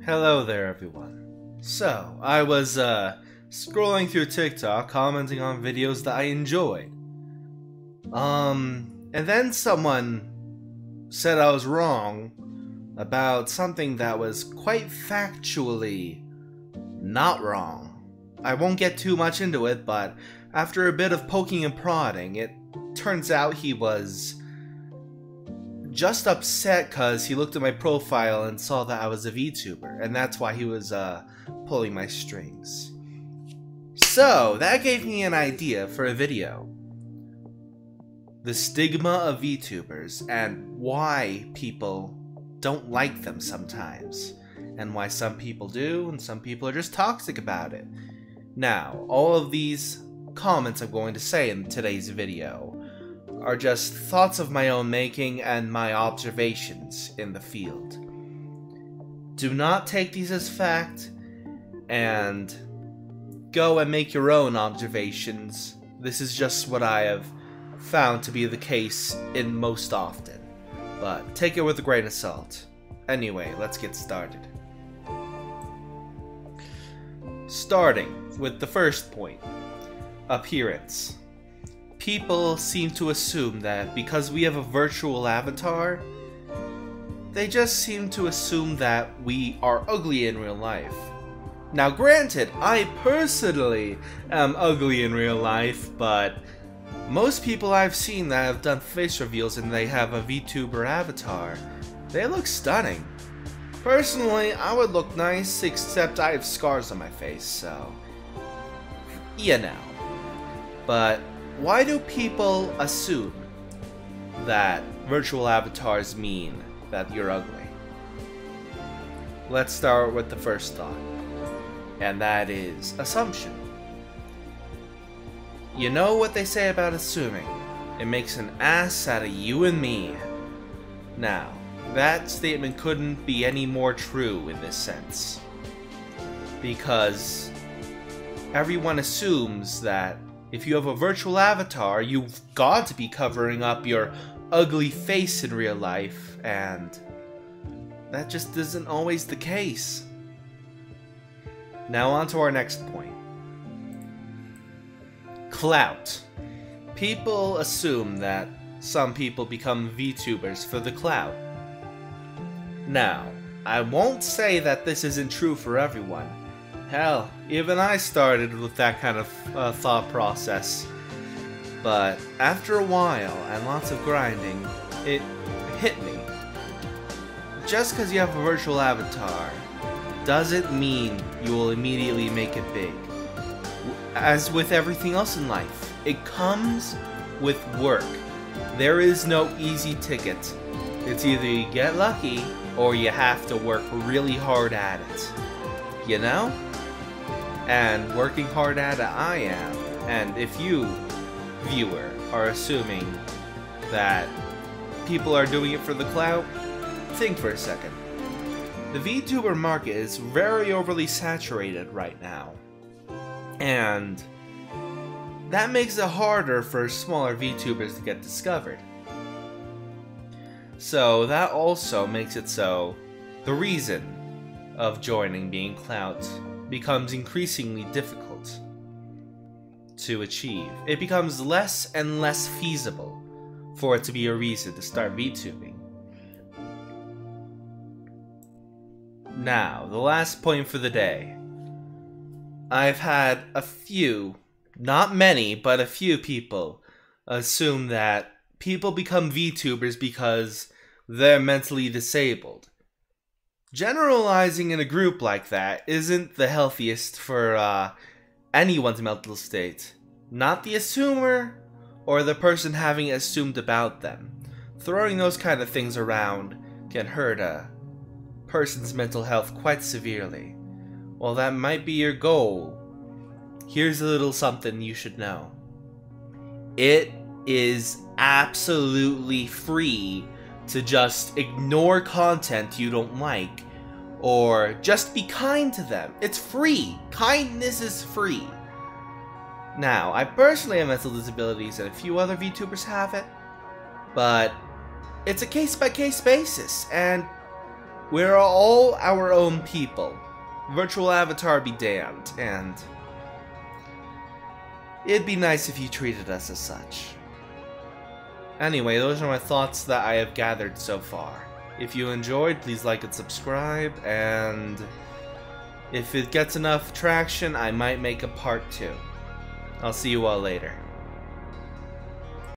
Hello there, everyone. So, I was, scrolling through TikTok, commenting on videos that I enjoyed. And then someone said I was wrong about something that was quite factually not wrong. I won't get too much into it, but after a bit of poking and prodding, it turns out he was just upset because he looked at my profile and saw that I was a VTuber, and that's why he was pulling my strings. So, that gave me an idea for a video. The stigma of VTubers and why people don't like them sometimes, and why some people do and some people are just toxic about it. Now, all of these comments I'm going to say in today's video are just thoughts of my own making and my observations in the field. Do not take these as fact, and go and make your own observations. This is just what I have found to be the case in most often, but take it with a grain of salt. Anyway, let's get started. Starting with the first point, appearance. People seem to assume that because we have a virtual avatar, they just seem to assume that we are ugly in real life. Now granted, I personally am ugly in real life, but most people I've seen that have done face reveals and they have a VTuber avatar, they look stunning. Personally, I would look nice, except I have scars on my face, so you know. But why do people assume that virtual avatars mean that you're ugly? Let's start with the first thought, and that is assumption. You know what they say about assuming? It makes an ass out of you and me. Now, that statement couldn't be any more true in this sense, because everyone assumes that if you have a virtual avatar, you've got to be covering up your ugly face in real life, and that just isn't always the case. Now on to our next point. Clout. People assume that some people become VTubers for the clout. Now, I won't say that this isn't true for everyone. Hell, even I started with that kind of thought process. But after a while and lots of grinding, it hit me. Just because you have a virtual avatar doesn't mean you will immediately make it big. As with everything else in life, it comes with work. There is no easy ticket. It's either you get lucky or you have to work really hard at it. You know? And working hard at it I am. And if you, viewer, are assuming that people are doing it for the clout, think for a second. The VTuber market is very overly saturated right now. And that makes it harder for smaller VTubers to get discovered. So that also makes it so the reason of joining being clout becomes increasingly difficult to achieve. It becomes less and less feasible for it to be a reason to start VTubing. Now, the last point for the day. I've had a few, not many, but a few people assume that people become VTubers because they're mentally disabled. Generalizing in a group like that isn't the healthiest for anyone's mental state. Not the assumer or the person having it assumed about them. Throwing those kind of things around can hurt a person's mental health quite severely. While that might be your goal, here's a little something you should know. It is absolutely free to just ignore content you don't like, or just be kind to them. It's free. Kindness is free. Now, I personally have mental disabilities and a few other VTubers have it, but it's a case-by-case basis, and We're all our own people. Virtual avatar be damned, and it'd be nice if you treated us as such. Anyway, those are my thoughts that I have gathered so far. If you enjoyed, please like and subscribe, and if it gets enough traction, I might make a part 2. I'll see you all later.